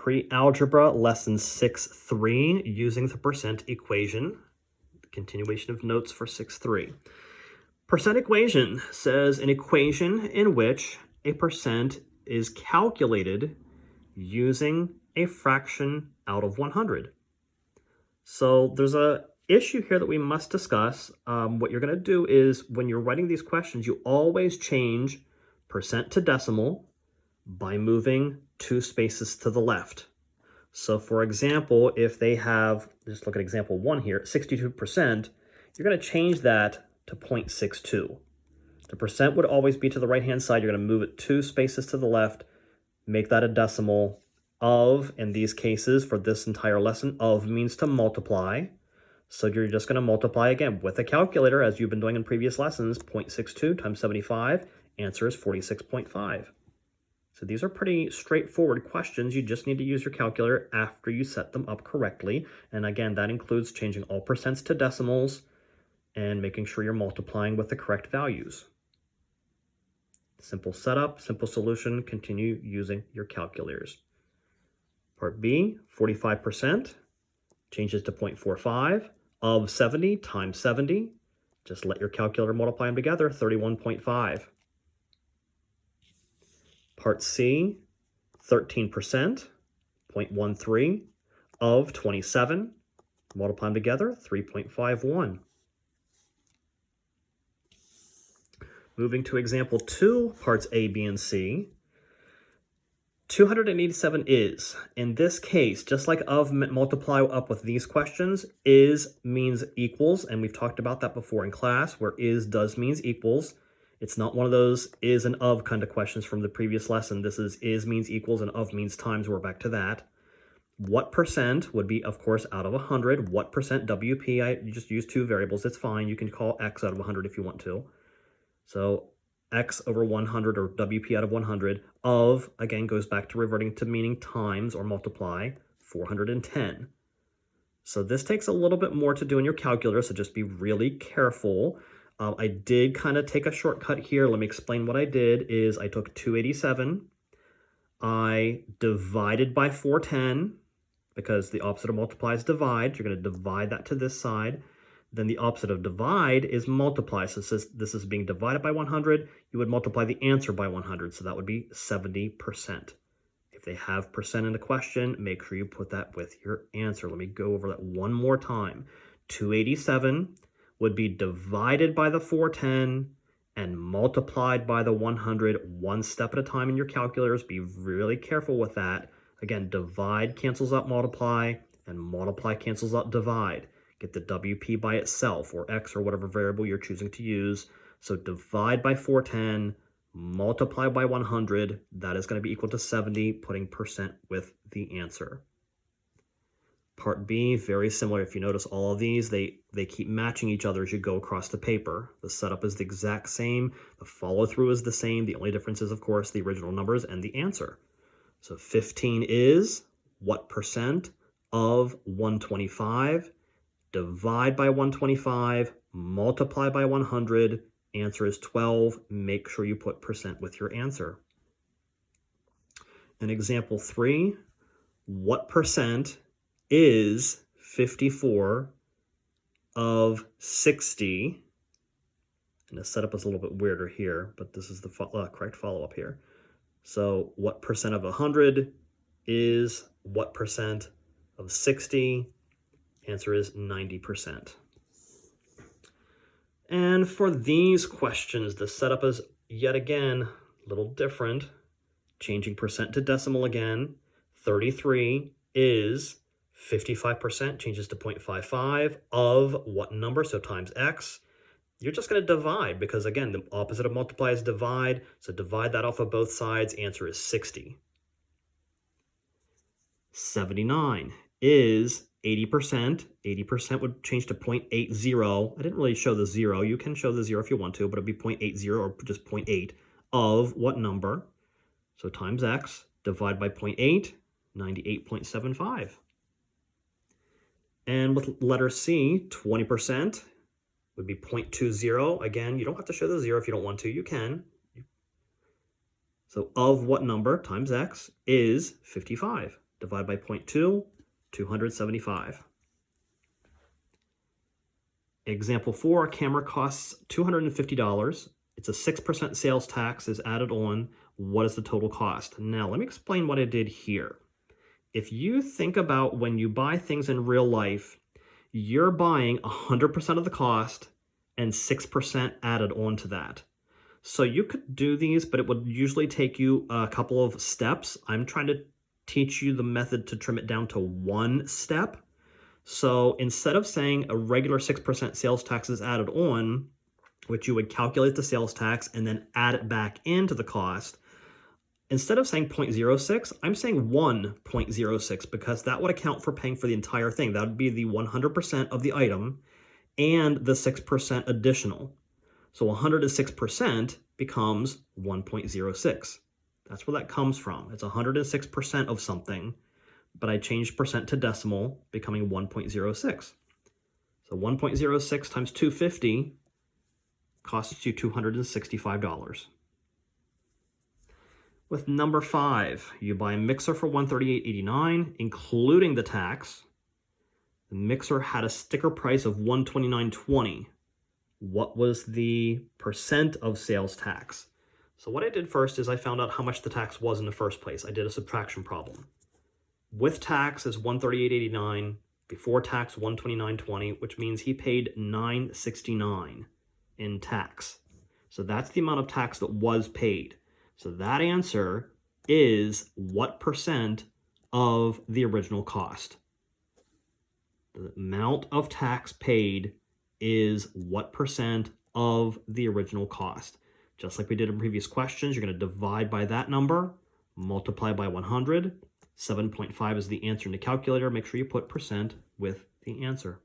Pre-Algebra Lesson 6.3, using the percent equation. Continuation of notes for 6.3. Percent equation says an equation in which a percent is calculated using a fraction out of 100. So there's a issue here that we must discuss. What you're going to do is when you're writing these questions, you always change percent to decimal by moving 2 spaces to the left. So for example, if they have, just look at example 1 here, 62%, you're going to change that to 0.62. The percent would always be to the right-hand side. You're going to move it 2 spaces to the left, make that a decimal. Of, in these cases, for this entire lesson, of means to multiply. So you're just going to multiply again with a calculator, as you've been doing in previous lessons. 0.62 times 75, answer is 46.5. So these are pretty straightforward questions. You just need to use your calculator after you set them up correctly. And again, that includes changing all percents to decimals and making sure you're multiplying with the correct values. Simple setup, simple solution, continue using your calculators. Part B, 45%, changes to 0.45. Of 70 times 70, just let your calculator multiply them together, 31.5. Part C, 13%, 0.13. Of 27, multiply them together, 3.51. Moving to example 2, parts A, B, and C. 287 is, in this case, just like of multiply up with these questions, is means equals, and we've talked about that before in class, where is does means equals. It's not one of those is and of kind of questions from the previous lesson. This is means equals and of means times. We're back to that. What percent would be, of course, out of 100? What percent WP? You just use 2 variables. It's fine. You can call X out of 100 if you want to. So X over 100, or WP out of 100, of, again, goes back to reverting to meaning times or multiply, 410. So this takes a little bit more to do in your calculator, so just be really careful. I did kind of take a shortcut here. Let me explain what I did. Is I took 287, I divided by 410, because the opposite of multiply is divide. You're going to divide that to this side. Then the opposite of divide is multiply. So since this is being divided by 100, you would multiply the answer by 100. So that would be 70%. If they have percent in the question, make sure you put that with your answer. Let me go over that one more time. 287 would be divided by the 410 and multiplied by the 100, one step at a time in your calculators. Be really careful with that. Again, divide cancels out multiply, and multiply cancels out divide. Get the WP by itself, or X, or whatever variable you're choosing to use. So divide by 410, multiply by 100, that is going to be equal to 70, putting percent with the answer. Part B, very similar. If you notice all of these, they keep matching each other as you go across the paper. The setup is the exact same. The follow-through is the same. The only difference is, of course, the original numbers and the answer. So 15 is what percent of 125? Divide by 125, multiply by 100, answer is 12. Make sure you put percent with your answer. In example 3, what percent is 54 of 60? And the setup is a little bit weirder here, but this is the correct follow-up here. So what percent of 100 is what percent of 60? Answer is 90%. And for these questions, the setup is yet again a little different. Changing percent to decimal again. 33 is 55%, changes to 0.55 of what number? So times X. You're just going to divide, because again, the opposite of multiply is divide. So divide that off of both sides. Answer is 60. 79 is 80%. 80% would change to 0.80. I didn't really show the 0. You can show the 0 if you want to, but it'd be 0.80 or just 0.8 of what number? So times X, divide by 0.8, 98.75. And with letter C, 20% would be 0.20. Again, you don't have to show the 0 if you don't want to. You can. So of what number times X is 55. Divide by 0.2, 275. Example 4, camera costs $250. It's a 6% sales tax is added on. What is the total cost? Now, let me explain what I did here. If you think about when you buy things in real life, you're buying 100% of the cost and 6% added on to that. So you could do these, but it would usually take you a couple of steps. I'm trying to teach you the method to trim it down to one step. So instead of saying a regular 6% sales tax is added on, which you would calculate the sales tax and then add it back into the cost, instead of saying 0.06, I'm saying 1.06 because that would account for paying for the entire thing. That would be the 100% of the item and the 6% additional. So 106% becomes 1.06. That's where that comes from. It's 106% of something, but I changed percent to decimal, becoming 1.06. So 1.06 times 250 costs you $265. With number 5, you buy a mixer for $138.89, including the tax. The mixer had a sticker price of $129.20. What was the percent of sales tax? So what I did first is I found out how much the tax was in the first place. I did a subtraction problem. With tax is $138.89, before tax $129.20, which means he paid $969 in tax. So that's the amount of tax that was paid. So that answer is what percent of the original cost? The amount of tax paid is what percent of the original cost. Just like we did in previous questions, you're going to divide by that number, multiply by 100. 7.5 is the answer in the calculator. Make sure you put percent with the answer.